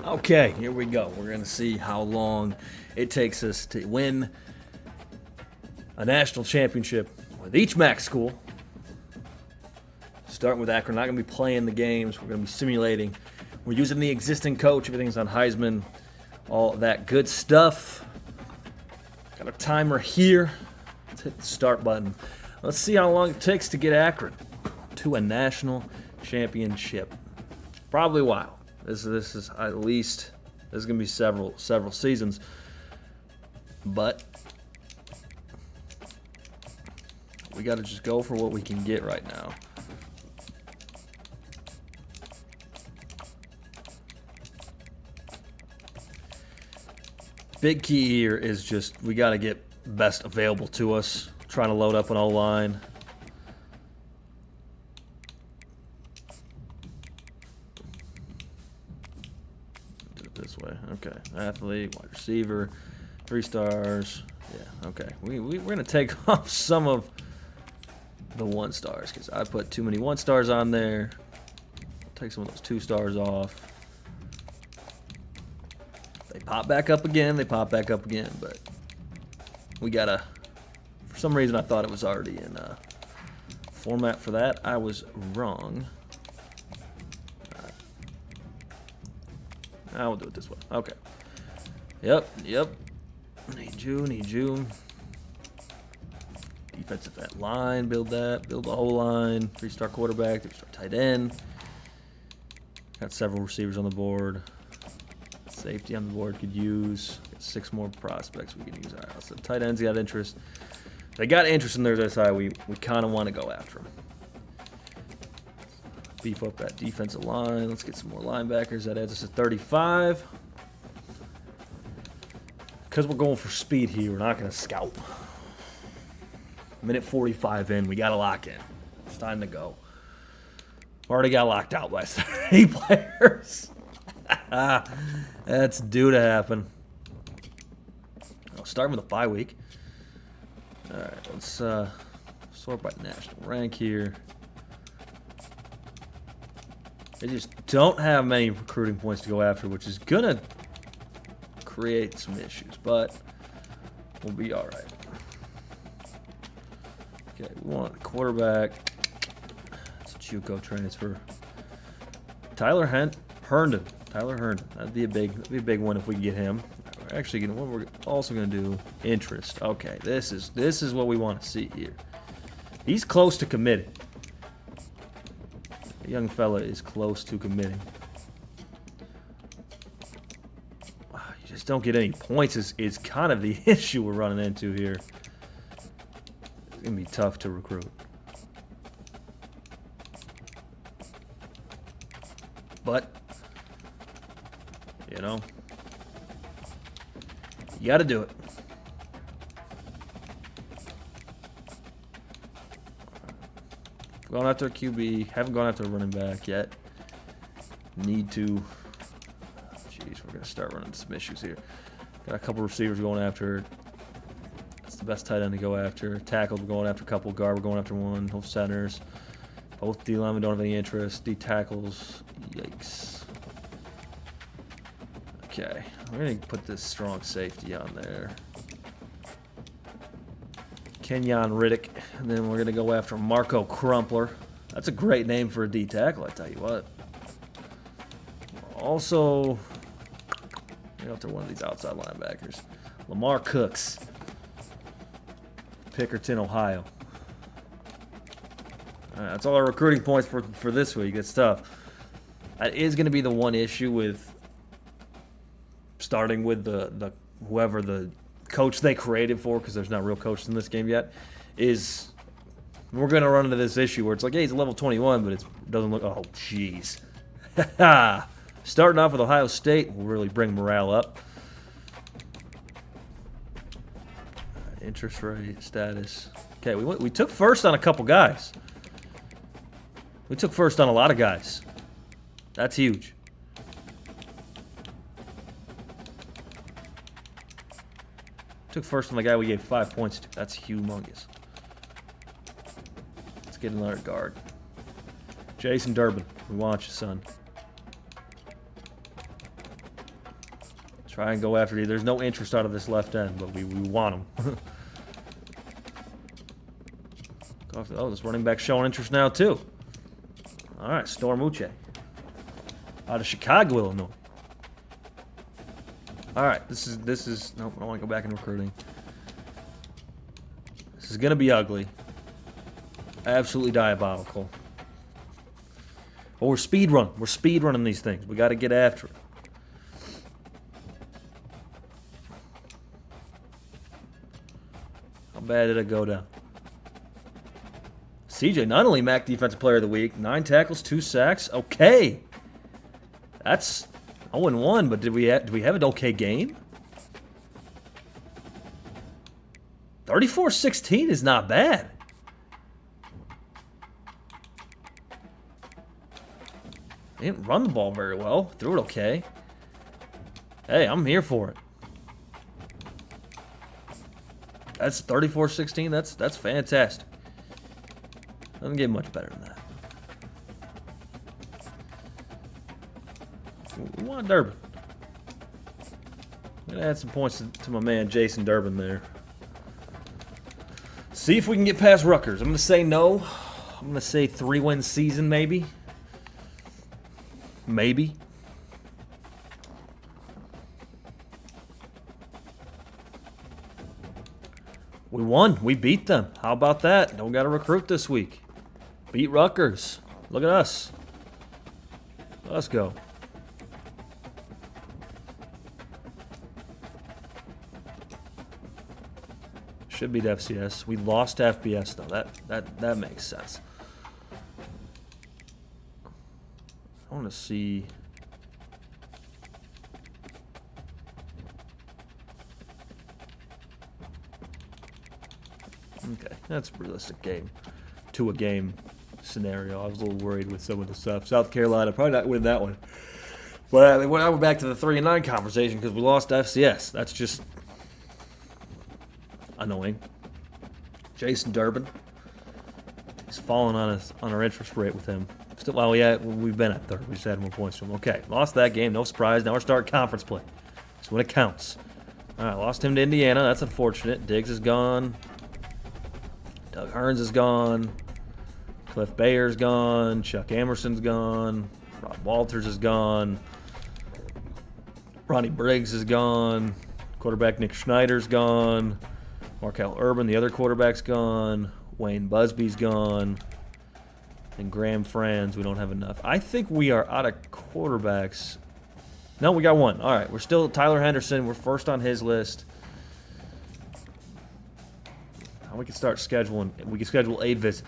Okay, here we go. We're going to see how long it takes us to win a national championship with each MAC school. Starting with Akron, not going to be playing the games. We're going to be simulating. We're using the existing coach. Everything's on Heisman. All that good stuff. Got a timer here. Let's hit the start button. Let's see how long it takes to get Akron to a national championship. Probably a while. This is at least, this is going to be several seasons. But we got to just go for what we can get right now. Big key here is just we got to get best available to us. Trying to load up an O-line. Do it this way. Okay. Athlete, wide receiver, 3 stars. Yeah, okay. We're going to take off some of the 1 stars because I put too many 1 stars on there. Take some of those 2 stars off. They pop back up again, but we gotta, for some reason I thought it was already in format for that. I was wrong. Now we'll do it this way. Okay. Yep. Need you. Defensive end line, build the whole line. 3-star quarterback, 3-star tight end. Got several receivers on the board. Safety on the board could use. Got 6 more prospects we can use. All right, so tight ends got interest. They got interest in their side. We kind of want to go after them. Beef up that defensive line. Let's get some more linebackers. That adds us to 35. Because we're going for speed here, we're not going to scout. Minute 45 in, we got to lock in. It's time to go. Already got locked out by 30 players. That's due to happen. I'll start with a bye week. All right, let's sort by national rank here. They just don't have many recruiting points to go after, which is gonna create some issues, but we'll be all right. Okay, we want a quarterback. It's a JUCO transfer. Tyler Herndon. That'd be a big one if we can get him. We're actually gonna. What we're also gonna do, interest. Okay, this is what we want to see here. He's close to committing. The young fella is close to committing. You just don't get any points. Is kind of the issue we're running into here. It's gonna be tough to recruit. But you know, you got to do it. Going after a QB. Haven't gone after a running back yet. Need to. Jeez, we're going to start running some issues here. Got a couple receivers going after. That's the best tight end to go after. Tackles, we're going after a couple. Guard, we're going after 1. Both centers. Both D linemen don't have any interest. D tackles. Yikes. Okay, we're going to put this strong safety on there. Kenyon Riddick. And then we're going to go after Marco Crumpler. That's a great name for a D tackle, I tell you what. Also, go after one of these outside linebackers. Lamar Cooks. Pickerton, Ohio. All right, that's all our recruiting points for this week. Good stuff. That is going to be the one issue with starting with the whoever the coach they created for, because there's not real coaches in this game yet, is we're going to run into this issue where it's like, hey, he's a level 21, but it doesn't look, oh, jeez. Starting off with Ohio State will really bring morale up. Interest rate, status. Okay, we took first on a couple guys. We took first on a lot of guys. That's huge. Took first on the guy we gave 5 points to. That's humongous. Let's get another guard. Jason Durbin, we want you, son. Try and go after you. There's no interest out of this left end, but we want him. Oh, this running back showing interest now, too. All right, Storm Uche. Out of Chicago, Illinois. All right, this is... Nope, I don't want to go back in recruiting. This is going to be ugly. Absolutely diabolical. But we're speed running. We're speed running these things. We got to get after it. How bad did it go down? CJ, not only MAC Defensive Player of the Week, 9 tackles, 2 sacks. Okay. That's 0-1, but did we have an okay game? 34-16 is not bad. They didn't run the ball very well. Threw it okay. Hey, I'm here for it. That's 34-16. That's fantastic. Doesn't get much better than that. We want Durbin. I'm going to add some points to my man Jason Durbin there. See if we can get past Rutgers. I'm going to say no. I'm going to say 3-win season maybe. Maybe. We won. We beat them. How about that? Don't got to recruit this week. Beat Rutgers. Look at us. Let's go. Should beat FCS. We lost FBS though. That makes sense. I want to see. Okay, that's a realistic game. To a game scenario. I was a little worried with some of the stuff. South Carolina probably not win that one. But when I went back to the 3-9 conversation because we lost FCS. That's just annoying. Jason Durbin. He's fallen on our interest rate with him. Still, well, we've been at third. We just had more points to him. Okay, lost that game. No surprise. Now we're starting conference play. That's when it counts. All right, lost him to Indiana. That's unfortunate. Diggs is gone. Doug Hearns is gone. Cliff Bayer's gone. Chuck Emerson's gone. Rob Walters is gone. Ronnie Briggs is gone. Quarterback Nick Schneider's gone. Markel Urban, the other quarterback's gone. Wayne Busby's gone. And Graham Franz, we don't have enough. I think we are out of quarterbacks. No, we got one. All right, we're still Tyler Henderson. We're first on his list. We can start scheduling. We can schedule a visit.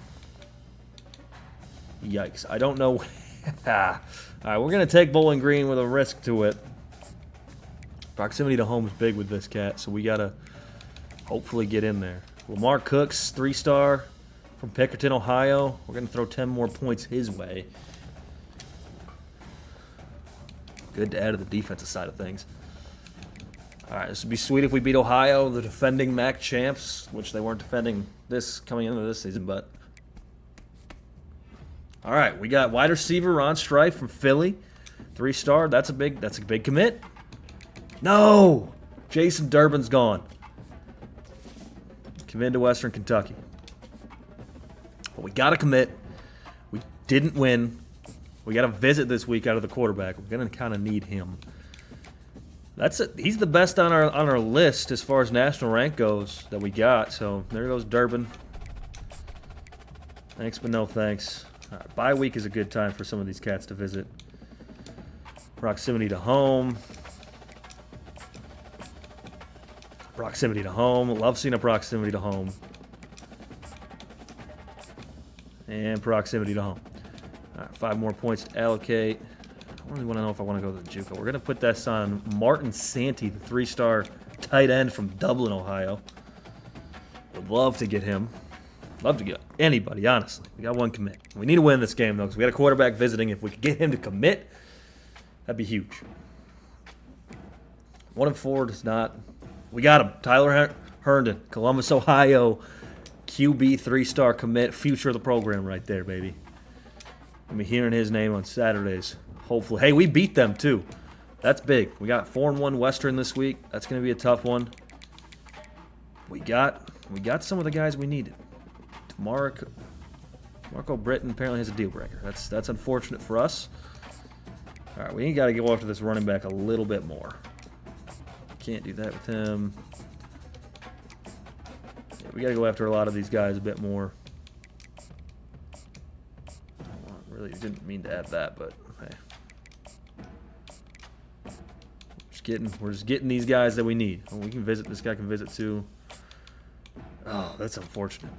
Yikes. I don't know. All right, we're going to take Bowling Green with a risk to it. Proximity to home is big with this cat, so we got to hopefully get in there. Lamar Cooks, 3-star from Pickerton, Ohio. We're going to throw 10 more points his way. Good to add to the defensive side of things. All right, this would be sweet if we beat Ohio, the defending MAC champs, which they weren't defending this coming into this season, but. All right, we got wide receiver Ron Strife from Philly, 3-star. That's a big commit. No, Jason Durbin's gone. Commit to Western Kentucky. But we got to commit. We didn't win. We got to visit this week out of the quarterback. We're going to kind of need him. That's it. He's the best on our list as far as national rank goes that we got. So there goes Durbin. Thanks, but no thanks. Bye week is a good time for some of these cats to visit. Proximity to home. Proximity to home. Love seeing a proximity to home. And proximity to home. All right, 5 more points to allocate. I really want to know if I want to go to the JUCO. We're going to put this on Martin Santee, the 3-star tight end from Dublin, Ohio. Would love to get him. Love to get anybody, honestly. We got one commit. We need to win this game, though, because we got a quarterback visiting. If we could get him to commit, that'd be huge. 1-4 does not. We got him. Tyler Herndon, Columbus, Ohio. QB 3-star commit. Future of the program right there, baby. I'll be hearing his name on Saturdays. Hopefully. Hey, we beat them, too. That's big. We got 4-1 Western this week. That's going to be a tough one. We got some of the guys we needed. Marco Britton apparently has a deal breaker. That's unfortunate for us. All right, we got to go after this running back a little bit more. Can't do that with him. Yeah, we got to go after a lot of these guys a bit more. Really didn't mean to add that, but hey. We're just getting these guys that we need. Oh, we can visit. This guy can visit too. Oh, that's unfortunate.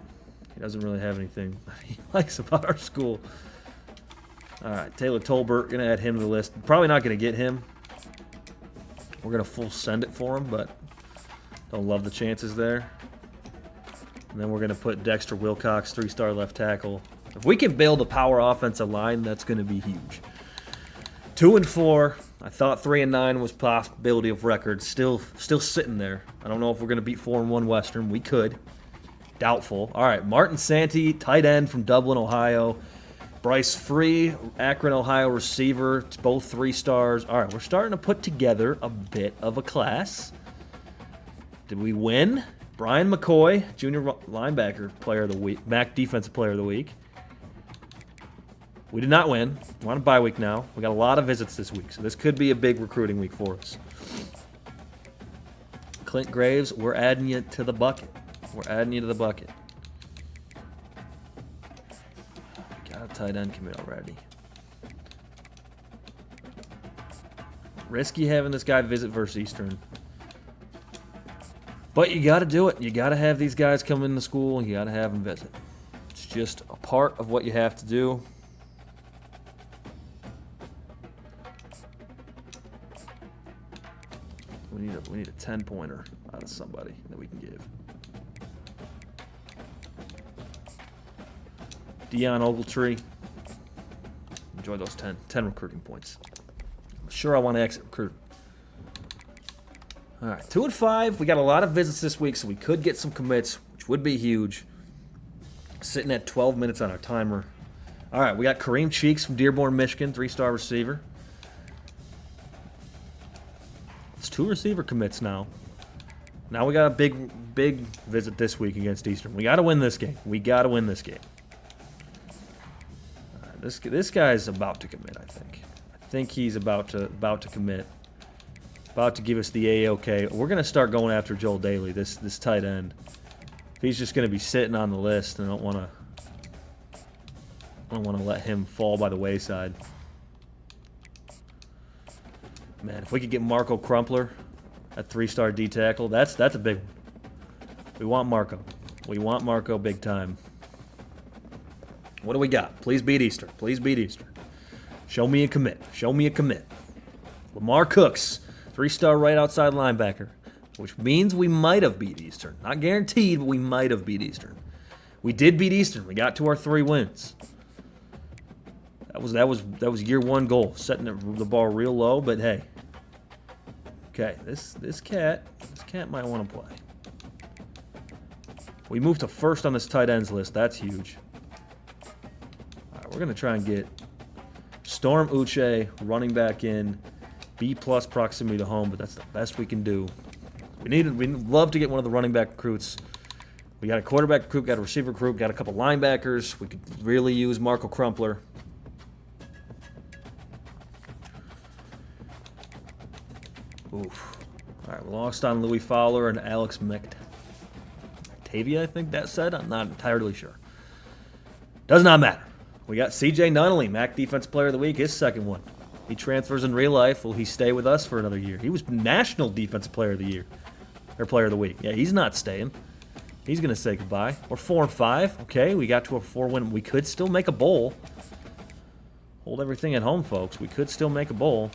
He doesn't really have anything he likes about our school. All right, Taylor Tolbert, gonna add him to the list. Probably not gonna get him. We're gonna full send it for him, but don't love the chances there. And then we're gonna put Dexter Wilcox, 3-star left tackle. If we can build a power offensive line, that's gonna be huge. 2-4. I thought 3-9 was possibility of record. Still sitting there. I don't know if we're gonna beat 4-1 Western. We could. Doubtful. All right, Martin Santee, tight end from Dublin, Ohio. Bryce Free, Akron, Ohio receiver. It's both 3 stars. All right, we're starting to put together a bit of a class. Did we win? Brian McCoy, junior linebacker player of the week, MAC defensive player of the week. We did not win. We're on a bye week now. We got a lot of visits this week, so this could be a big recruiting week for us. Clint Graves, we're adding you to the bucket. We're adding you to the bucket. Got a tight end commit already. Risky having this guy visit versus Eastern. But you got to do it. You got to have these guys come into school, and you got to have them visit. It's just a part of what you have to do. We need a 10-pointer out of somebody that we can give. Dion Ogletree. Enjoy those 10 recruiting points. I'm sure I want to exit recruit. All right, 2-5. We got a lot of visits this week, so we could get some commits, which would be huge. Sitting at 12 minutes on our timer. All right, we got Kareem Cheeks from Dearborn, Michigan, 3-star receiver. It's 2 receiver commits now. Now we got a big visit this week against Eastern. We got to win this game. We got to win this game. All right, this guy's about to commit, I think. I think he's about to commit. About to give us the A-OK. We're going to start going after Joel Daly, this tight end. He's just going to be sitting on the list, and I don't want to let him fall by the wayside. Man, if we could get Marco Crumpler at 3-star D tackle, that's a big one. We want Marco. We want Marco big time. What do we got? Please beat Eastern. Please beat Eastern. Show me a commit. Show me a commit. Lamar Cooks, 3-star right outside linebacker, which means we might have beat Eastern. Not guaranteed, but we might have beat Eastern. We did beat Eastern. We got to our 3 wins. That was year 1 goal, setting the bar real low, but hey. Okay, this cat might want to play. We moved to 1st on this tight ends list. That's huge. All right, we're gonna try and get Storm Uche running back in, B+ proximity to home, but that's the best we can do. We'd love to get one of the running back recruits. We got a quarterback recruit, got a receiver recruit, got a couple linebackers. We could really use Marco Crumpler. Oof. All right, we lost on Louis Fowler and Alex McTavia, I think that said. I'm not entirely sure. Does not matter. We got CJ Nunnally, MAC Defensive Player of the Week, his 2nd one. He transfers in real life. Will he stay with us for another year? He was National Defensive Player of the Year. Or Player of the Week. Yeah, he's not staying. He's going to say goodbye. We're 4-5. Okay, we got to a 4-win. We could still make a bowl. Hold everything at home, folks. We could still make a bowl.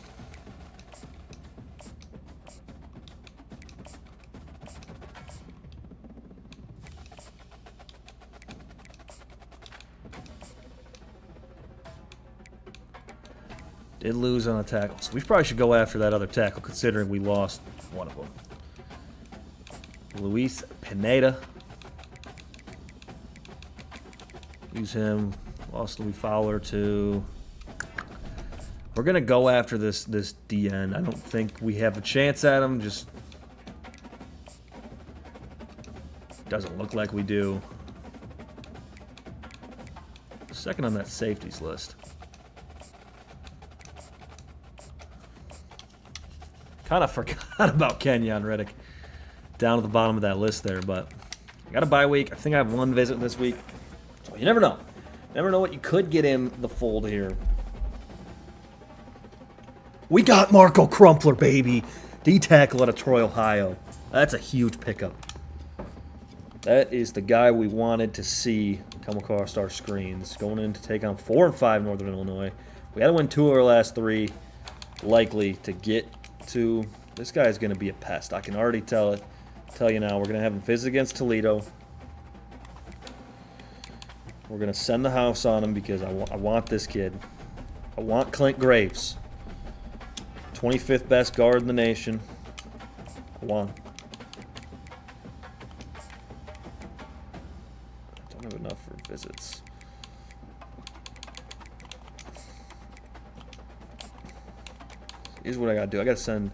Did lose on a tackle. So we probably should go after that other tackle, considering we lost one of them. Luis Pineda. Use him. Lost Louis Fowler to We're going to go after this DN. I don't think we have a chance at him. Just doesn't look like we do. Second on that safeties list. Kind of forgot about Kenyon Riddick down at the bottom of that list there, but I got a bye week. I think I have one visit this week. So you never know. Never know what you could get in the fold here. We got Marco Crumpler, baby. D-tackle out of Troy, Ohio. That's a huge pickup. That is the guy we wanted to see come across our screens. Going in to take on 4 and 5 Northern Illinois. We had to win 2 of our last 3, likely to get to. This guy is going to be a pest. I can already tell you now. We're going to have him visit against Toledo. We're going to send the house on him because I want this kid. I want Clint Graves. 25th best guard in the nation. I want him. I don't have enough for visits. Here's what I got to do. I got to send...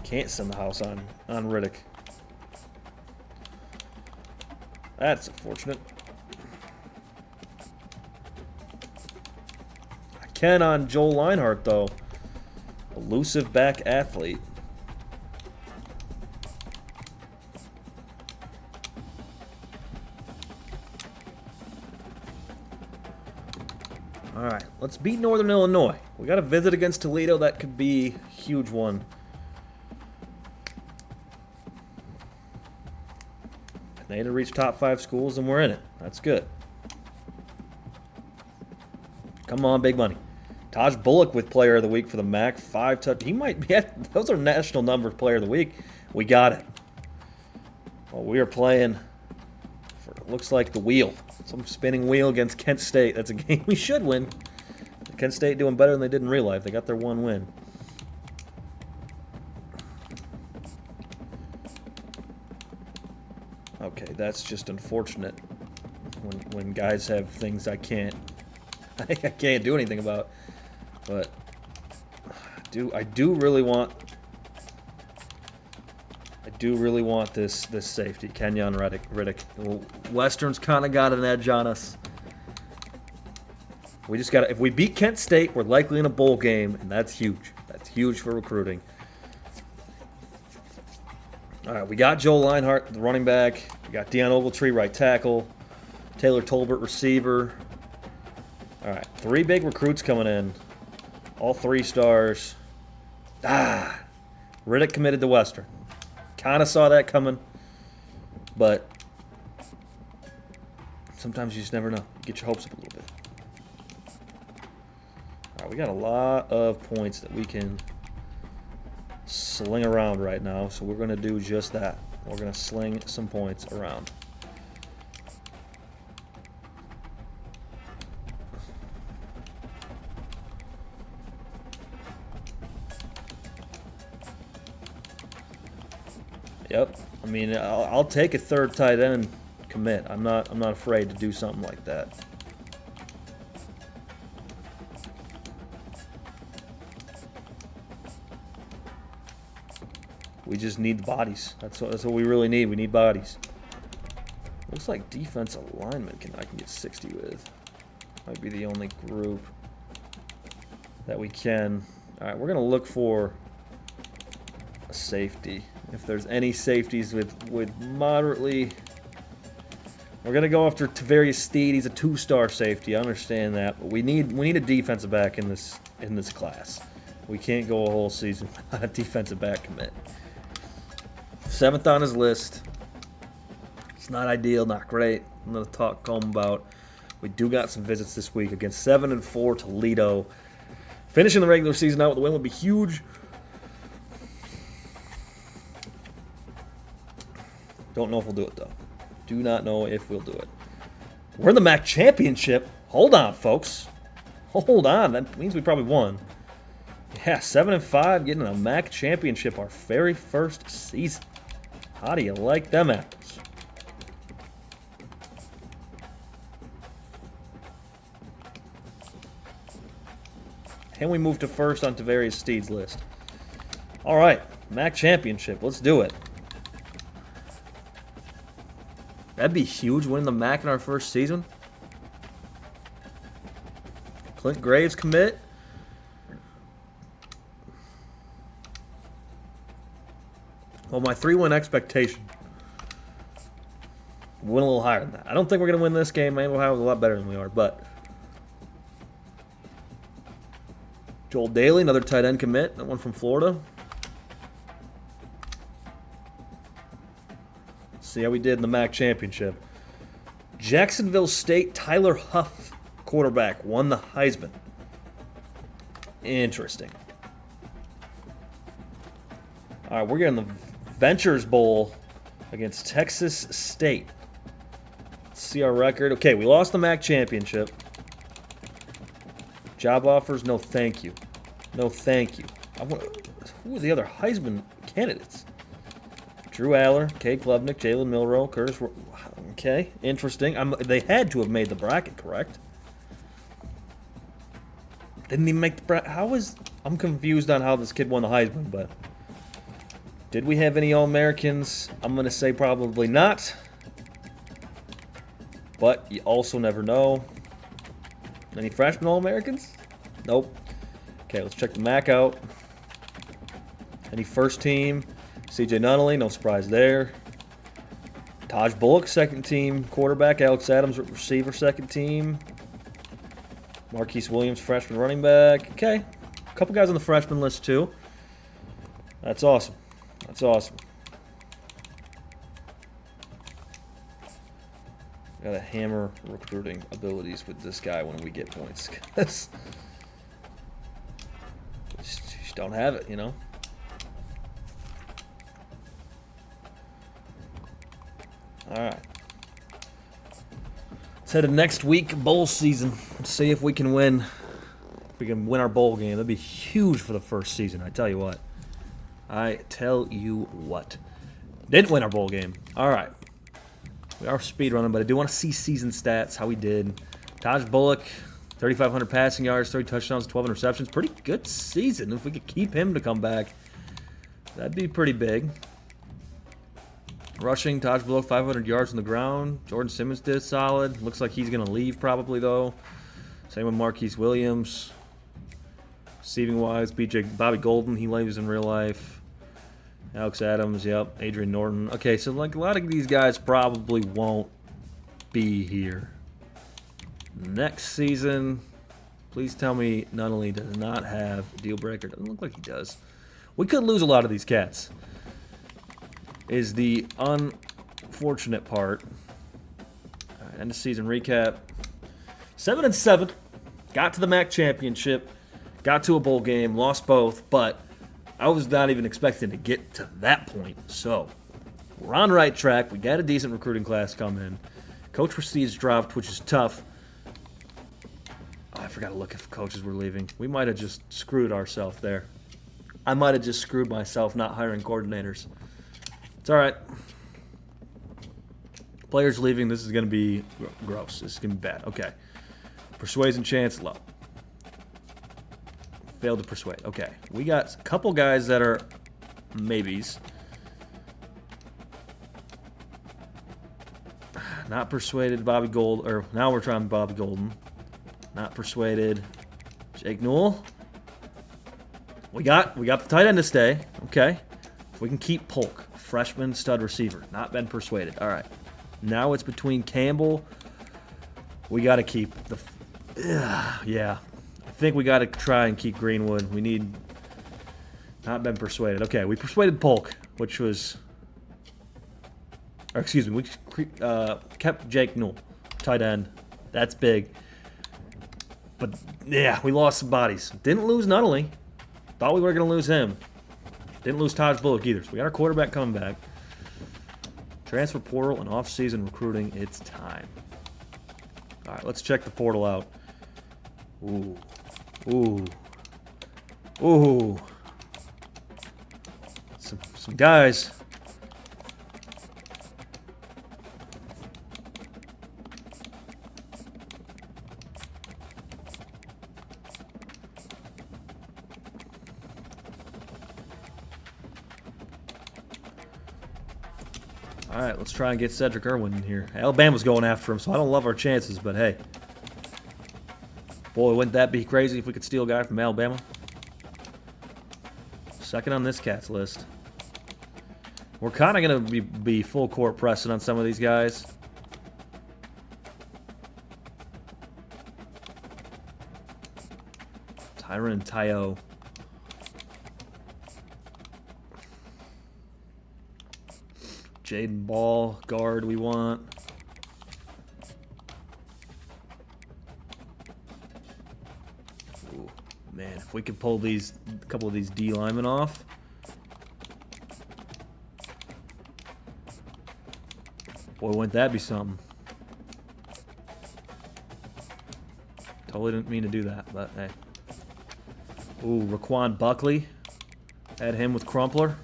Can't send the house on Riddick. That's unfortunate. I can on Joel Leinhart, though. Elusive back athlete. All right, let's beat Northern Illinois. We got a visit against Toledo. That could be a huge one. They need to reach top 5 schools, and we're in it. That's good. Come on, big money. Taj Bullock with Player of the Week for the MAC. 5 touch. He might be at, those are national numbers, Player of the Week. We got it. Well, we are playing for, it looks like, the wheel. Some spinning wheel against Kent State. That's a game we should win. Kent State doing better than they did in real life. They got their 1 win. Okay, that's just unfortunate when guys have things I can't do anything about. But I do really want this safety, Kenyon Riddick. Western's kind of got an edge on us. We just got to, if we beat Kent State, we're likely in a bowl game, and that's huge. That's huge for recruiting. All right, we got Joel Leinhart, the running back. We got Deion Ogletree, right tackle. Taylor Tolbert, receiver. All right, 3 big recruits coming in. All 3 stars. Riddick committed to Western. Kind of saw that coming, but sometimes you just never know. Get your hopes up a little bit. All right, we got a lot of points that we can sling around right now, so we're going to do just that. We're going to sling some points around. Yep. I mean, I'll take a 3rd tight end commit. I'm not afraid to do something like that. We just need the bodies. That's what we really need. We need bodies. Looks like defensive lineman I can get 60 with. Might be the only group that we can. All right, we're gonna look for a safety. If there's any safeties with moderately, we're gonna go after Tavarius Steed. He's a 2-star safety. I understand that, but we need a defensive back in this class. We can't go a whole season without a defensive back commit. 7th on his list. It's not ideal, not great. I'm going to talk home about. We do got some visits this week against 7 and 4 Toledo. Finishing the regular season out with a win would be huge. Don't know if we'll do it, though. Do not know if we'll do it. We're in the MAC championship. Hold on, folks. Hold on. That means we probably won. Yeah, 7 and 5, getting a MAC championship our very first season. How do you like them apples? Can we move to first on Tavarius Steed's list? All right, MAC championship. Let's do it. That'd be huge, winning the MAC in our first season. Clint Graves commit. Well, my 3-win expectation. Win a little higher than that. I don't think we're going to win this game. Miami Ohio is a lot better than we are, but Joel Daly, another tight end commit. That one from Florida. Let's see how we did in the MAC championship. Jacksonville State, Tyler Huff, quarterback, won the Heisman. Interesting. All right, we're getting the Ventures Bowl against Texas State. Let's see our record. Okay, we lost the MAC championship. Job offers, no thank you. No thank you. Who are the other Heisman candidates? Drew Aller, Kay Klubnik, Jalen Milroe, Curtis. Okay, interesting. They had to have made the bracket, correct? Didn't even make the bracket. I'm confused on how this kid won the Heisman, but did we have any All-Americans? I'm going to say probably not. But you also never know. Any freshman All-Americans? Nope. Okay, let's check the MAC out. Any first team? CJ Nunnally, no surprise there. Taj Bullock, second team quarterback. Alex Adams, receiver, second team. Marquise Williams, freshman running back. Okay, a couple guys on the freshman list too. That's awesome. That's awesome. Gotta hammer recruiting abilities with this guy when we get points. Because just don't have it, you know? Alright. Let's head to next week, bowl season. Let's see if we can win. If we can win our bowl game. That'd be huge for the first season, I tell you what. I tell you what. Didn't win our bowl game. Alright. We are speed running, but I do want to see season stats, how we did. Taj Bullock, 3,500 passing yards, 30 touchdowns, 12 interceptions. Pretty good season. If we could keep him to come back, that'd be pretty big. Rushing, Taj Bullock, 500 yards on the ground. Jordan Simmons did solid. Looks like he's going to leave probably, though. Same with Marquise Williams. Receiving-wise, Bobby Golden, he leaves in real life. Alex Adams, yep. Adrian Norton. Okay, so like a lot of these guys probably won't be here next season. Please tell me Nunnally does not have a deal breaker. Doesn't look like he does. We could lose a lot of these cats. Is the unfortunate part. All right, end of season recap. 7-7. Got to the MAC championship. Got to a bowl game. Lost both, but I was not even expecting to get to that point. So, we're on the right track. We got a decent recruiting class come in. Coach Prestige dropped, which is tough. Oh, I forgot to look if coaches were leaving. We might have just screwed ourselves there. I might have just screwed myself not hiring coordinators. It's all right. Players leaving. This is going to be gross. This is going to be bad. Okay. Persuasion chance low. Failed to persuade. Okay. We got a couple guys that are maybes. Not persuaded Bobby Gold. Or now we're trying Bobby Golden. Not persuaded Jake Newell. We got the tight end to stay. Okay. If we can keep Polk, freshman stud receiver. Not been persuaded. All right. Now it's between Campbell. We got to keep the... yeah. I think we got to try and keep Greenwood. We need... Not been persuaded. Okay, we persuaded Polk, which was... Or excuse me, we kept Jake Newell, tight end. That's big. But, yeah, we lost some bodies. Didn't lose Nunnally. Thought we were going to lose him. Didn't lose Taj Bullock either. So we got our quarterback coming back. Transfer portal and off-season recruiting. It's time. All right, let's check the portal out. Ooh. Ooh. Ooh. Some guys. All right, let's try and get Cedric Irwin in here. Alabama's going after him, so I don't love our chances, but hey. Boy, wouldn't that be crazy if we could steal a guy from Alabama? Second on this cat's list. We're kind of going to be full court pressing on some of these guys. Tyron and Tyo. Jaden Ball, guard we want. Ooh, man, if we could pull a couple of these D linemen off. Boy, wouldn't that be something. Totally didn't mean to do that, but hey. Ooh, Raquan Buckley. Add him with Crumpler.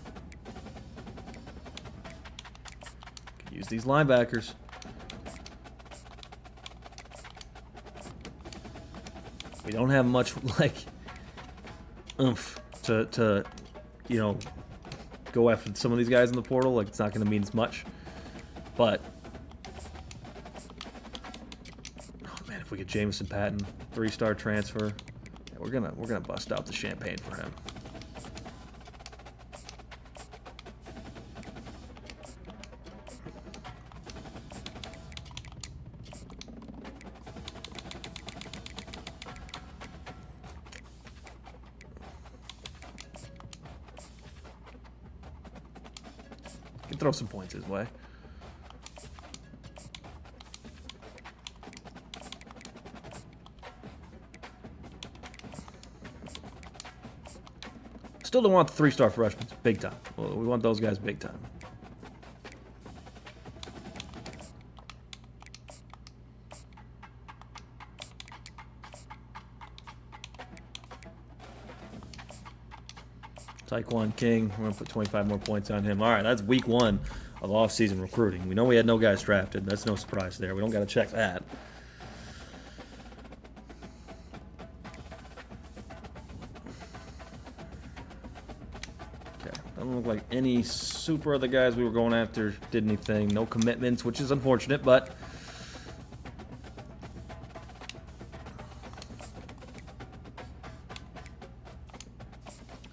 Could use these linebackers. We don't have much, like, oomph to you know, go after some of these guys in the portal. Like, it's not going to mean as much. But, oh man, if we get Jamison Patton, 3-star transfer, yeah, we're gonna bust out the champagne for him. Can throw some points his way. Still don't want the 3-star freshmen big time. Well, we want those guys big time. Taekwon King, we're going to put 25 more points on him. All right, that's week 1 of off-season recruiting. We know we had no guys drafted. That's no surprise there. We don't got to check that. Doesn't look like any super other guys we were going after did anything. No commitments, which is unfortunate, but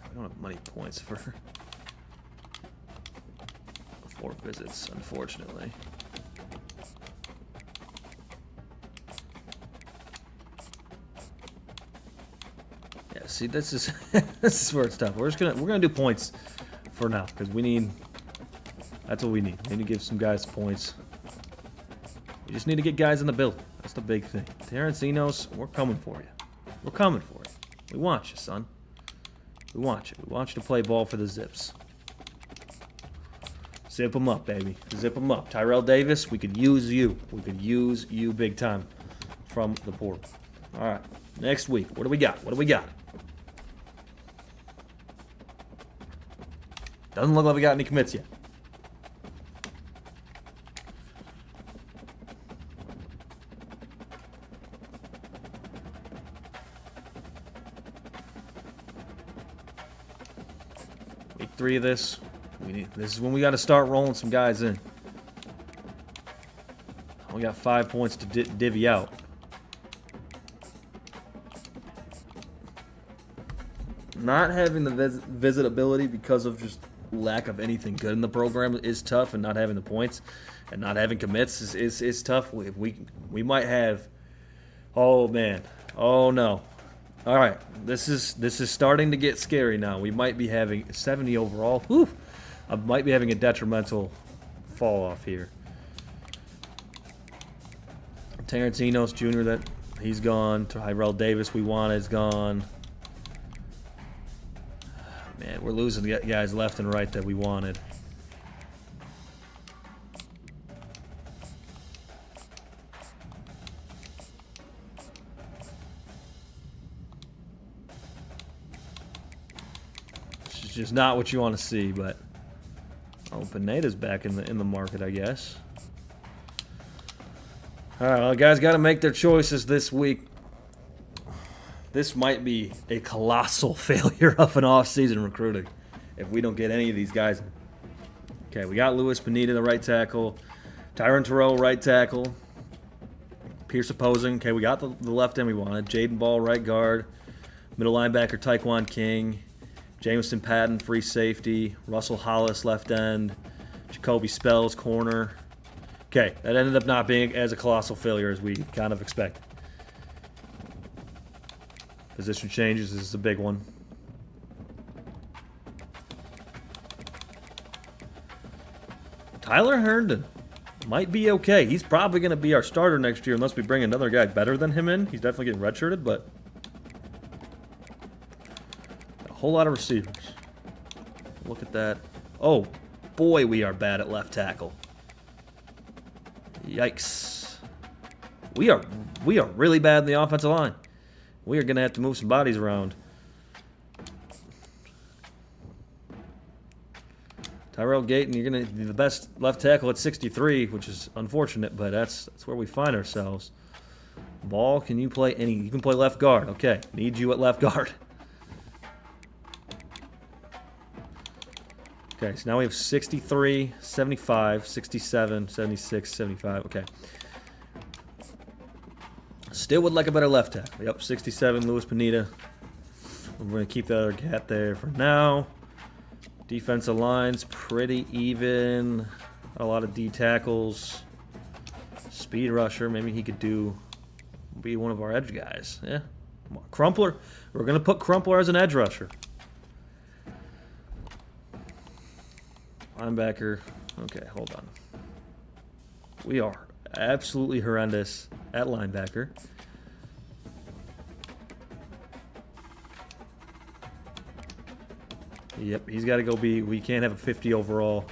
we don't have money points for 4 visits, unfortunately. Yeah, see, this is this is where it's tough. We're gonna do points for now, because that's what we need. We need to give some guys points. We just need to get guys in the building. That's the big thing. Terrence Enos, we're coming for you. We're coming for you. We want you, son. We want you. We want you to play ball for the Zips. Zip them up, baby. Zip them up. Tyrell Davis, we could use you. We could use you big time from the portal. All right. Next week, what do we got? What do we got? Doesn't look like we got any commits yet. Week 3 of this. This is when we got to start rolling some guys in. We got 5 points to divvy out. Not having the visitability because of just lack of anything good in the program is tough, and not having the points and not having commits is tough. We might have, oh man, oh no. All right, this is starting to get scary now. We might be having 70 overall. Whew. I might be having a detrimental fall off here. Terrence Enos Jr., he's gone. Tyrell Davis we want is gone. Man, we're losing the guys left and right that we wanted. This is just not what you want to see, but oh, Pineda's back in the market, I guess. All right, well, guys got to make their choices this week. This might be a colossal failure of an off-season recruiting if we don't get any of these guys. Okay. Okay, we got Lewis Bonita, the right tackle. Tyron Terrell, right tackle. Pierce opposing. Okay, we got the left end we wanted. Jaden Ball, right guard. Middle linebacker, Tyquan King. Jameson Patton, free safety. Russell Hollis, left end. Jacoby Spells, corner. Okay, that ended up not being as a colossal failure as we kind of expected. Position changes, this is a big one. Tyler Herndon might be okay. He's probably going to be our starter next year unless we bring another guy better than him in. He's definitely getting redshirted, but a whole lot of receivers. Look at that. Oh, boy, we are bad at left tackle. Yikes. We are really bad in the offensive line. We are going to have to move some bodies around. Tyrell Gayton, you're going to be the best left tackle at 63, which is unfortunate, but that's where we find ourselves. Ball, can you play any? You can play left guard. Okay, need you at left guard. Okay, so now we have 63, 75, 67, 76, 75. Okay. Still would like a better left tackle. Yep, 67, Lewis Bonita. We're going to keep that other cat there for now. Defensive line's pretty even. A lot of D tackles. Speed rusher. Maybe he could be one of our edge guys. Yeah. Crumpler. We're going to put Crumpler as an edge rusher. Linebacker. Okay, hold on. We are absolutely horrendous at linebacker. Yep, he's got to go be... We can't have a 50 overall.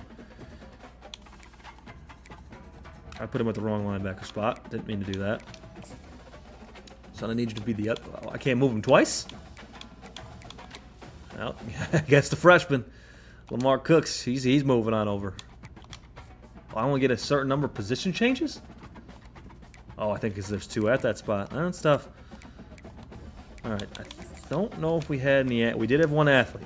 I put him at the wrong linebacker spot. Didn't mean to do that. So I need you to be the... I can't move him twice? Well, I guess the freshman. Lamar Cooks, he's moving on over. I only get a certain number of position changes? Oh, I think because there's 2 at that spot. That's tough. Alright, I don't know if we had any... We did have 1 athlete.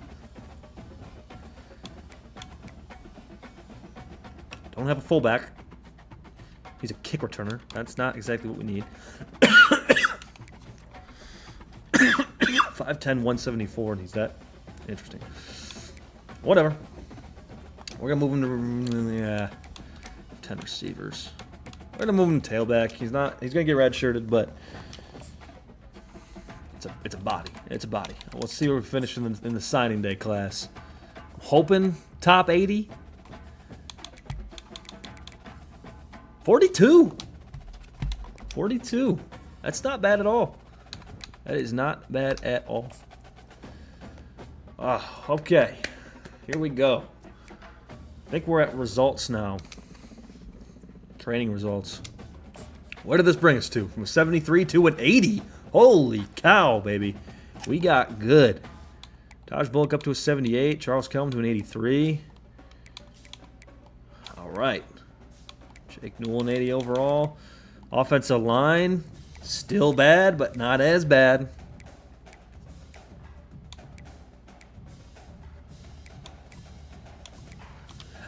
Don't have a fullback. He's a kick returner. That's not exactly what we need. 5'10", 174, and he's that interesting. Whatever. We're going to move him to... Yeah. 10 receivers. We're going to move him to tailback. He's going to get redshirted, but... It's a body. It's a body. Let's see where we finish in the signing day class. I'm hoping top 80. 42. 42. That's not bad at all. That is not bad at all. Okay. Here we go. I think we're at results now. Training results. Where did this bring us to? From a 73 to an 80. Holy cow, baby. We got good. Taj Bullock up to a 78. Charles Kelman to an 83. All right. Jake Newell an 80 overall. Offensive line, still bad, but not as bad.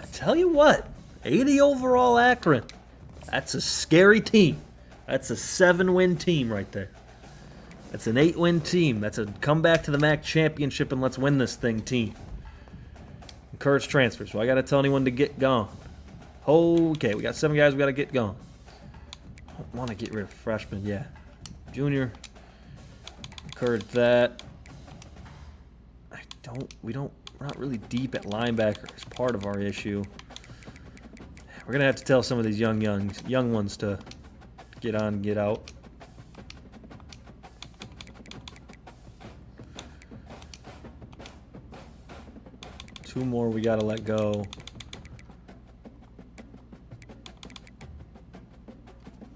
I tell you what, 80 overall Akron. That's a scary team. That's a 7-win team right there. That's an 8-win team. That's a come back to the MAC championship and let's win this thing team. Encourage transfers. So I got to tell anyone to get gone. Okay, we got 7 guys we got to get going. I don't want to get rid of freshmen. Yeah. Junior. Encourage that. We're not really deep at linebacker. It's part of our issue. We're going to have to tell some of these young ones to get on, get out. Two more we got to let go.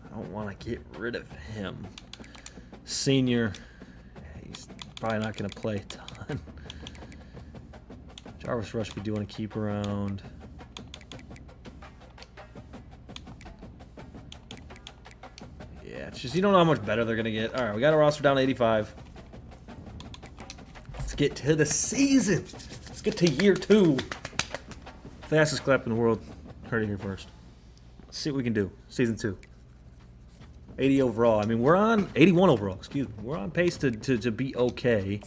I don't want to get rid of him. Senior. He's probably not going to play a ton. Jarvis Rush we do want to keep around. Yeah, it's just you don't know how much better they're going to get. All right, we got a roster down to 85. Let's get to the season. Let's get to year 2. Fastest clap in the world. Heard it here first. Let's see what we can do. Season 2. 80 overall. I mean, we're on 81 overall. Excuse me. We're on pace to be okay.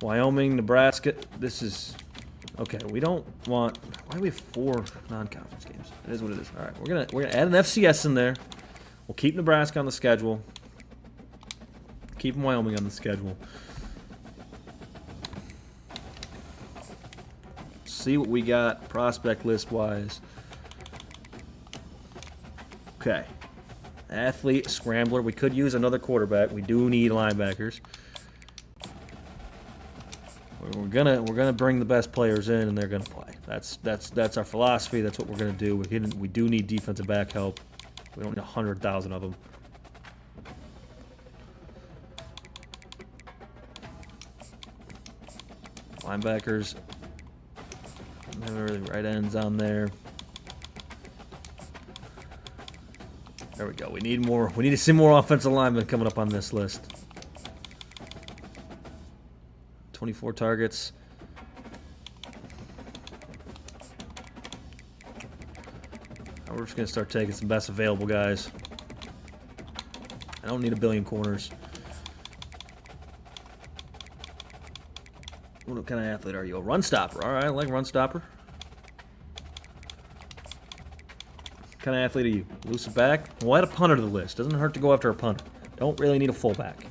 Wyoming, Nebraska. This is okay. We don't want. Why do we have 4 non-conference games? It is what it is. All right, we're gonna add an FCS in there. We'll keep Nebraska on the schedule. Keep Wyoming on the schedule. See what we got prospect list wise. Okay. Athlete, scrambler. We could use another quarterback. We do need linebackers. We're gonna bring the best players in, and they're gonna play. That's our philosophy. That's what we're gonna do. We do need defensive back help. We don't need 100,000 of them. Linebackers. Never really right ends on there. There we go. We need more. We need to see more offensive linemen coming up on this list. 24 targets. We're just going to start taking some best available guys. I don't need a billion corners. What kind of athlete are you? A run stopper. All right, I like run stopper. What kind of athlete are you? Elusive back? We'll add a punter to the list. Doesn't hurt to go after a punter. Don't really need a fullback.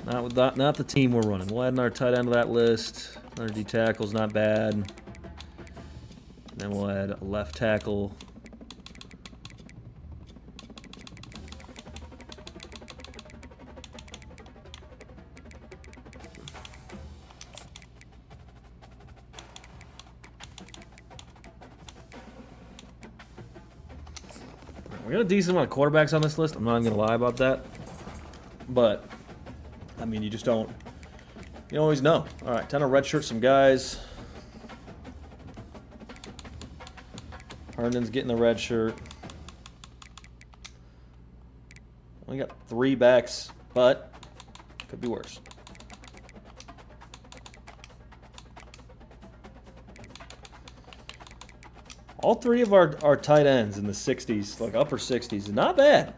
Not with that, not the team we're running. We'll add another tight end to that list. Another D tackle's not bad. And then we'll add a left tackle. We got a decent amount of quarterbacks on this list. I'm not even going to lie about that. But, I mean, you just don't... You don't always know. All right, time to redshirt some guys. Herndon's getting the red shirt. Only got 3 backs, but could be worse. All 3 of our tight ends in the 60s, like upper 60s, is not bad.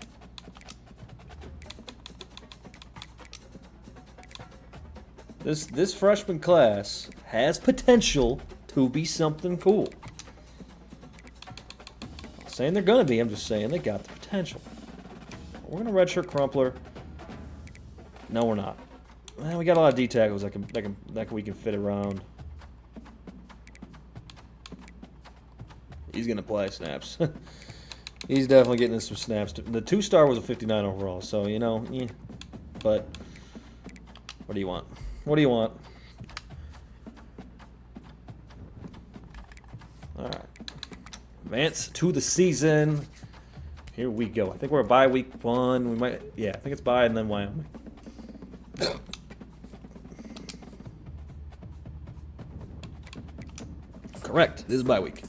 This freshman class has potential to be something cool. I'm not saying they're gonna be, I'm just saying they got the potential. We're gonna redshirt Crumpler. No, we're not. Well, we got a lot of D tackles that we can fit around. He's going to play snaps. He's definitely getting some snaps. The 2-star was a 59 overall, so, you know, but what do you want? What do you want? All right. Advance to the season. Here we go. I think we're a bye week 1. We might, yeah, I think it's bye and then Wyoming. Correct. This is bye week.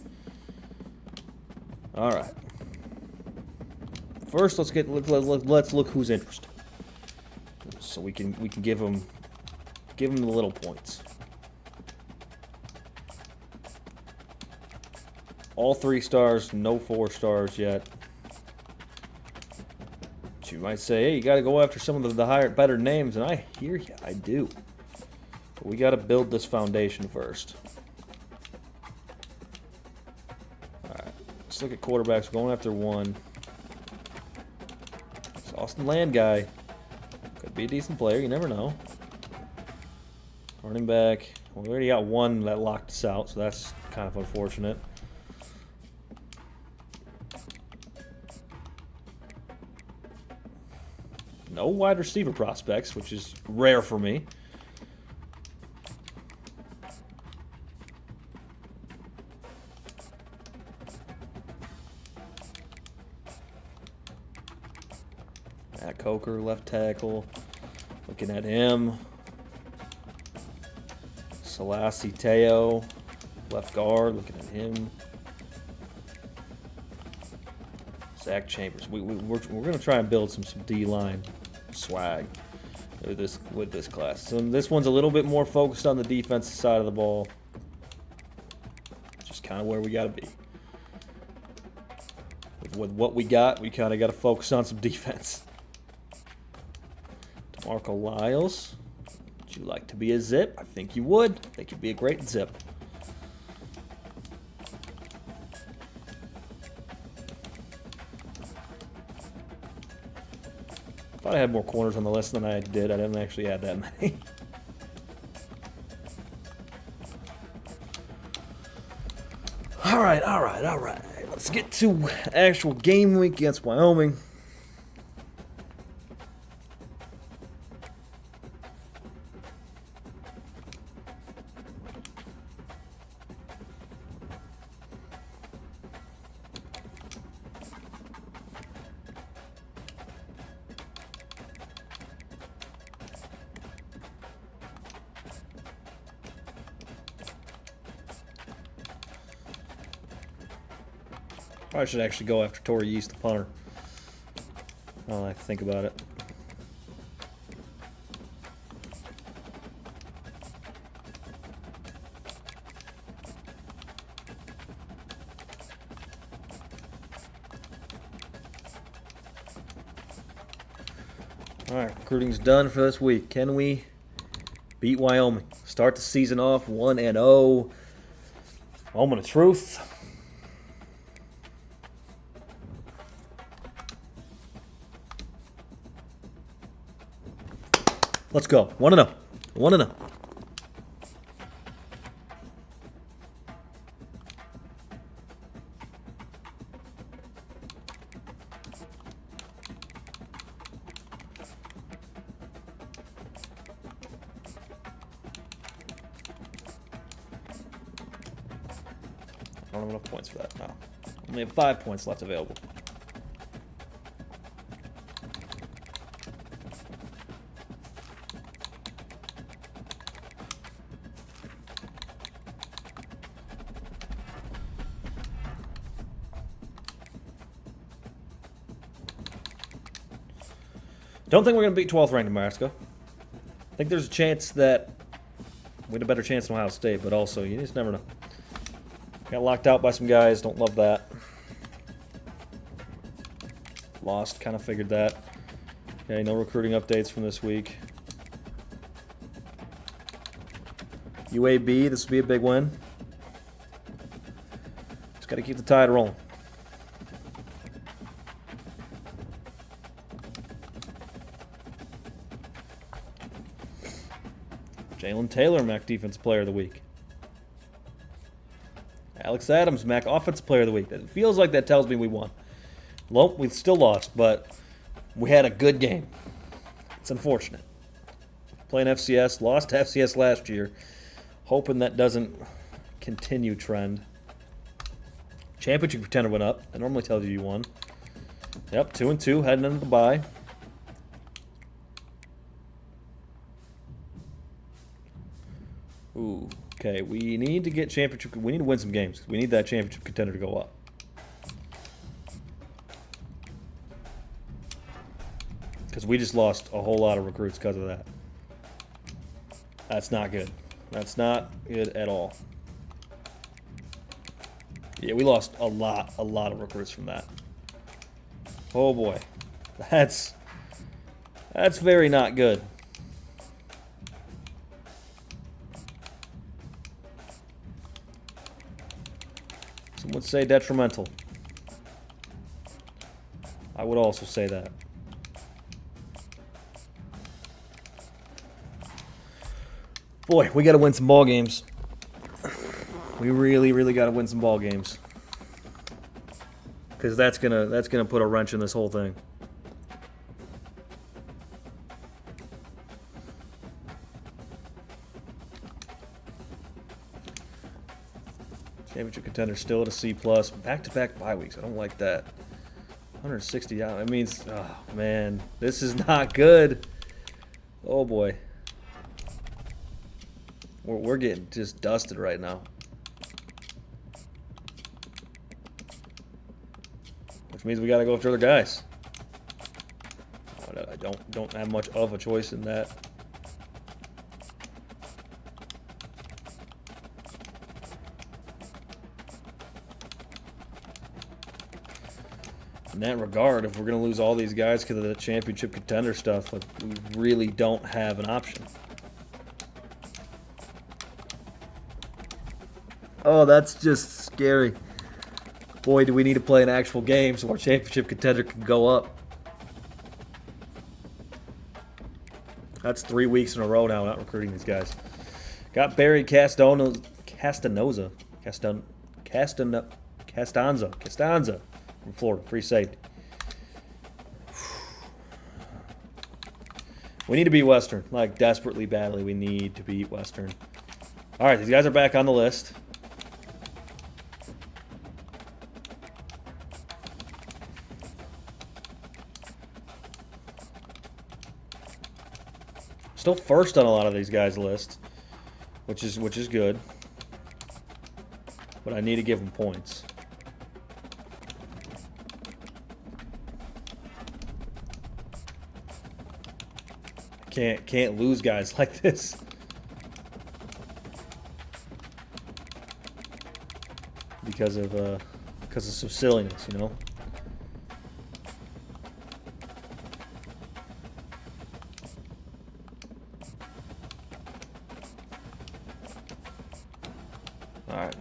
All right. First, let's look who's interested, so we can give them the little points. All 3 stars, no 4 stars yet. But you might say, hey, you got to go after some of the higher, better names, and I hear you, I do. But we got to build this foundation first. Let's look at quarterbacks. We're going after 1. This Austin Land guy could be a decent player. You never know. Running back. Well, we already got 1 that locked us out, so that's kind of unfortunate. No wide receiver prospects, which is rare for me. Matt Coker, left tackle. Looking at him. Selassie Teo, left guard. Looking at him. Zach Chambers. We're going to try and build some D-line swag with this class. So this one's a little bit more focused on the defensive side of the ball. kind of where we got to be. With what we got, we kind of got to focus on some defense. DeMarco Lyles. Would you like to be a zip? I think you would. I think you'd be a great zip. Thought I had more corners on the list than I did. I didn't actually add that many. All right. Let's get to actual game week against Wyoming. Probably should actually go after Torrey Yeast, the punter. I'll have to think about it. All right, recruiting's done for this week. Can we beat Wyoming? Start the season off 1-0. Moment of truth. Let's go. 1-0. 1-0. I don't have enough points for that. No. Only have 5 points left available. Don't think we're going to beat 12th ranked Nebraska. I think there's a chance that we had a better chance than Ohio State, but also you just never know. Got locked out by some guys. Don't love that. Lost. Kind of figured that. Okay, no recruiting updates from this week. UAB, this will be a big win. Just got to keep the tide rolling. Jalen Taylor, MAC Defensive Player of the Week. Alex Adams, MAC Offensive Player of the Week. It feels like that tells me we won. Well, we still lost, but we had a good game. It's unfortunate. Playing FCS, lost to FCS last year. Hoping that doesn't continue trend. Championship contender went up. That normally tells you won. Yep, 2-2, heading into the bye. Ooh, okay. We need to get championship. We need to win some games. We need that championship contender to go up. Because we just lost a whole lot of recruits because of that. That's not good. That's not good at all. Yeah, we lost a lot of recruits from that. Oh boy, that's very not good. Some would say detrimental. I would also say that. Boy, we got to win some ball games. We really got to win some ball games. Because that's gonna put a wrench in this whole thing. Championship contender still at a C+. Back-to-back bye weeks. I don't like that. 160 out. That means, oh man, this is not good. Oh boy. We're getting just dusted right now. Which means we got to go after other guys. I don't have much of a choice in that. in that regard, if we're going to lose all these guys because of the championship contender stuff, like, we really don't have an option. Oh, that's just scary. Boy, do we need to play an actual game so our championship contender can go up. That's 3 weeks in a row now not recruiting these guys. Got Barry Castanza from Florida, free safety. We need to beat Western, like desperately badly. We need to beat Western. All right, these guys are back on the list. Still first on a lot of these guys' lists, which is good. But I need to give them points. Can't lose guys like this. Because of some silliness, you know. All right.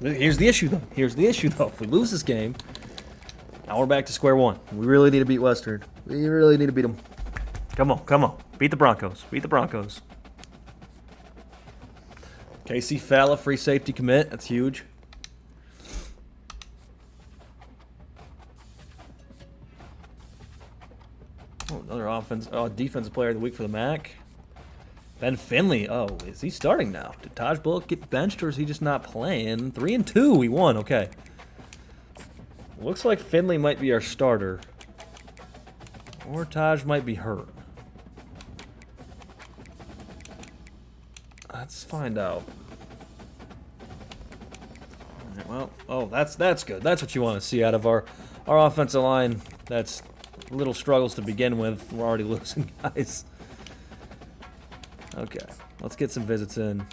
Here's the issue, though. If we lose this game, now we're back to square one. We really need to beat Western. We really need to beat them. Come on. Beat the Broncos. Casey Falla, free safety commit. That's huge. Oh, another defensive player of the week for the MAC. Ben Finley. Oh, is he starting now? Did Taj Bullock get benched, or is he just not playing? 3-2. We won. Okay. Looks like Finley might be our starter. Or Taj might be hurt. Let's find out. Well, oh, that's good. That's what you want to see out of our offensive line. That's little struggles to begin with. We're already losing guys. Okay, let's get some visits in.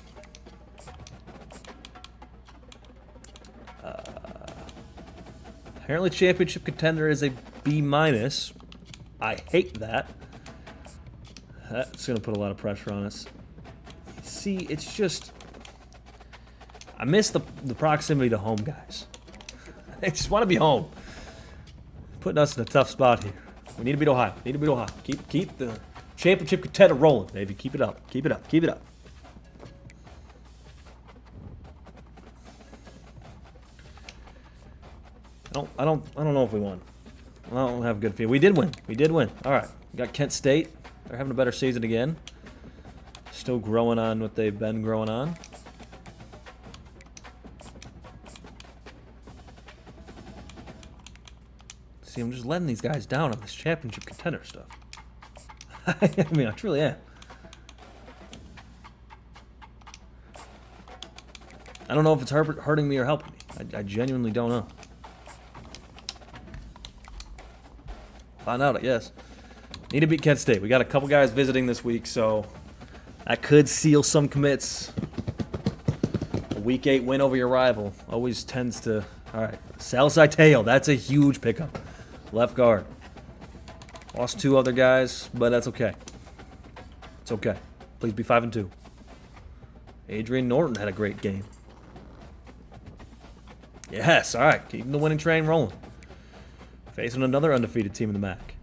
Apparently championship contender is a B-. I hate that. That's going to put a lot of pressure on us. See, it's just... I miss the proximity to home, guys. I just want to be home. Putting us in a tough spot here. We need to beat Ohio. Keep the championship contender rolling, baby. Keep it up. I don't know if we won. I don't have a good feel. We did win. All right. We got Kent State. They're having a better season again. Still growing on what they've been growing on. See, I'm just letting these guys down on this championship contender stuff. I mean, I truly am. I don't know if it's hurting me or helping me. I genuinely don't know. Find out, I guess. Need to beat Kent State. We got a couple guys visiting this week, so that could seal some commits. A Week 8 win over your rival always tends to... All right, Sal Saiteo, that's a huge pickup. Left guard. Lost 2 other guys, but that's okay. It's okay. Please be 5-2. Adrian Norton had a great game. Yes, all right. Keeping the winning train rolling. Facing another undefeated team in the MAC.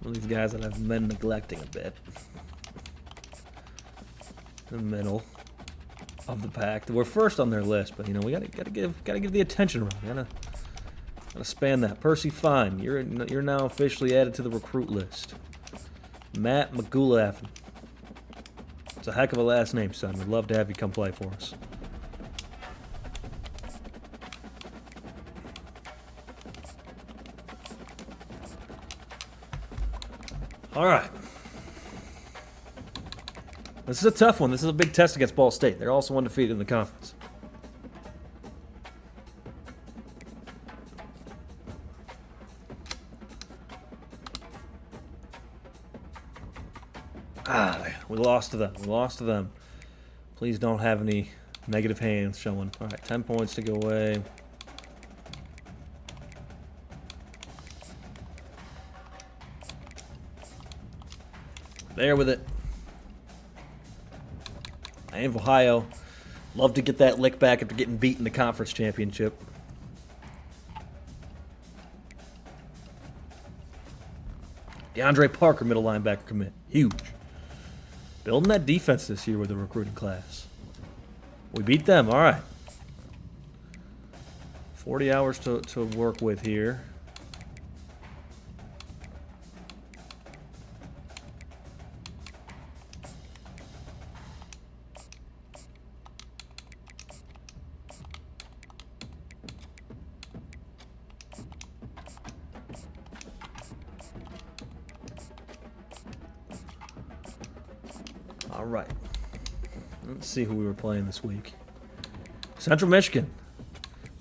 One of these guys that I've been neglecting a bit. In the middle of the pack. We're first on their list, but you know we gotta give the attention around. Gotta span that. Percy Fine, you're now officially added to the recruit list. Matt McGoulaffen. It's a heck of a last name, son. We'd love to have you come play for us. All right. This is a tough one. This is a big test against Ball State. They're also undefeated in the conference. We lost to them. We lost to them. Please don't have any negative hands showing. All right, 10 points to go away. There with it. I am Ohio. Love to get that lick back after getting beat in the conference championship. DeAndre Parker, middle linebacker commit. Huge. Building that defense this year with the recruiting class. We beat them. All right. 40 hours to work with here. All right. Let's see who we were playing this week. Central Michigan.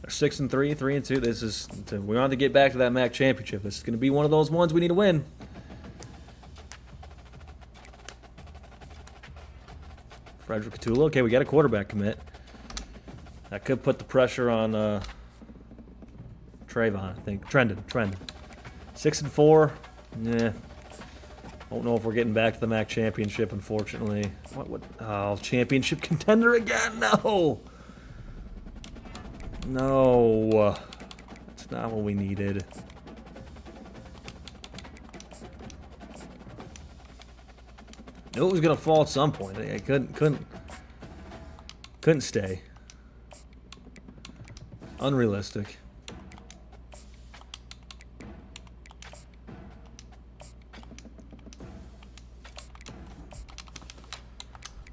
They're 6-3, 3-2. This is we want to get back to that MAC championship. This is going to be one of those ones we need to win. Frederick Catula. Okay, we got a quarterback commit. That could put the pressure on Trayvon, I think. Trendon. 6-4. Yeah. Don't know if we're getting back to the MAC championship, unfortunately. Oh, championship contender again? No. No. That's not what we needed. Knew it was gonna fall at some point. I couldn't stay. Unrealistic.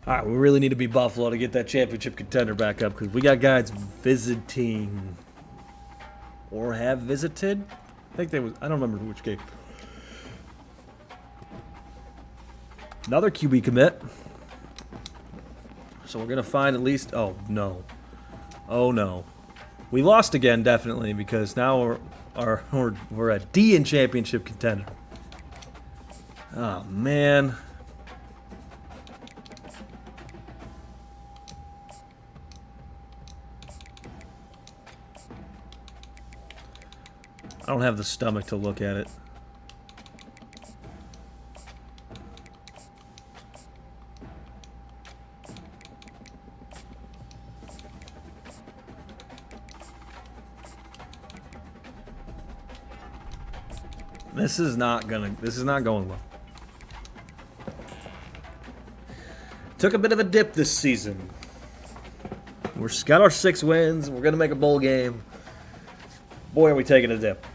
All right, we really need to be Buffalo to get that championship contender back up because we got guys visiting or have visited. I think they was. I don't remember which game. Another QB commit. So we're gonna find at least. Oh no. Oh no. We lost again, definitely, because now we're a D in championship contender. Oh man. I don't have the stomach to look at it. This is not going well. Took a bit of a dip this season. We're got our 6 wins. We're gonna make a bowl game. Boy, are we taking a dip.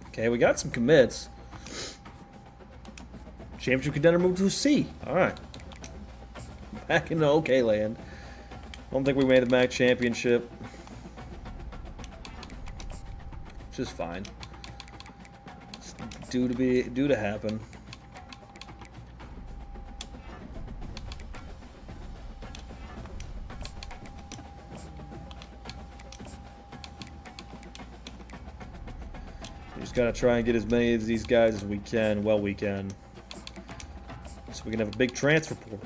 Okay, we got some commits. Championship contender moved to a C. All right. Back into okay land. Don't think we made the MAC championship. Which is fine. It's due to happen. We just gotta try and get as many of these guys as we can. Well, we can. So we can have a big transfer portal.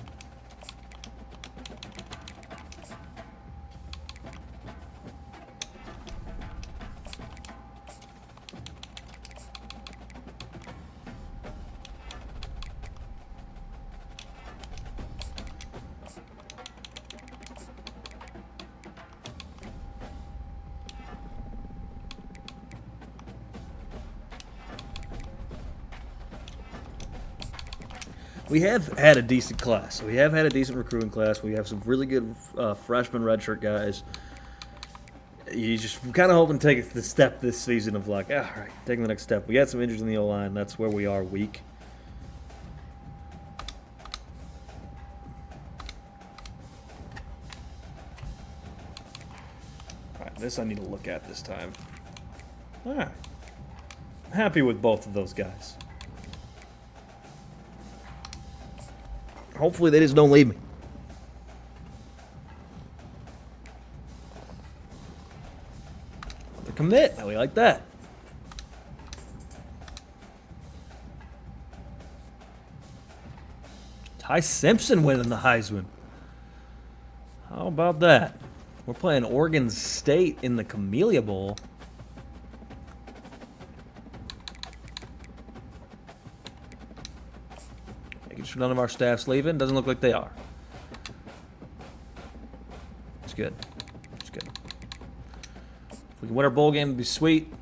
We have had a decent class. We have had a decent recruiting class. We have some really good freshman redshirt guys. You just kind of hoping to take the step this season of like, all right, taking the next step. We had some injuries in the O-line. That's where we are weak. All right, this I need to look at this time. All right. happy with both of those guys. Hopefully they just don't leave me. The commit. Now we like that. Ty Simpson winning the Heisman. How about that? We're playing Oregon State in the Camellia Bowl. Making sure none of our staff's leaving. Doesn't look like they are. It's good. It's good. If we can win our bowl game, it'd be sweet.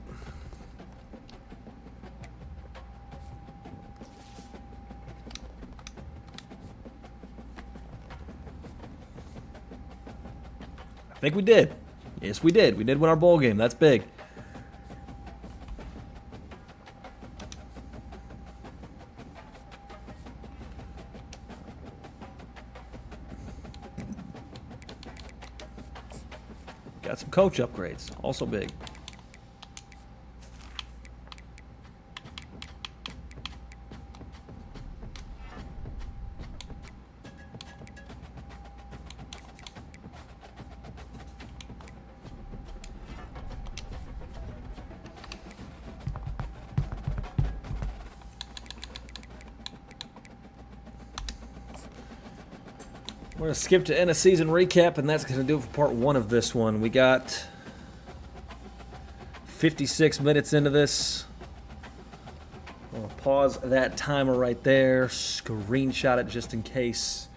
I think we did. Yes, we did. We did win our bowl game. That's big. Got some coach upgrades. Also big. We're going to skip to end of season recap, and that's going to do it for part one of this one. We got 56 minutes into this. I'll pause that timer right there, screenshot it just in case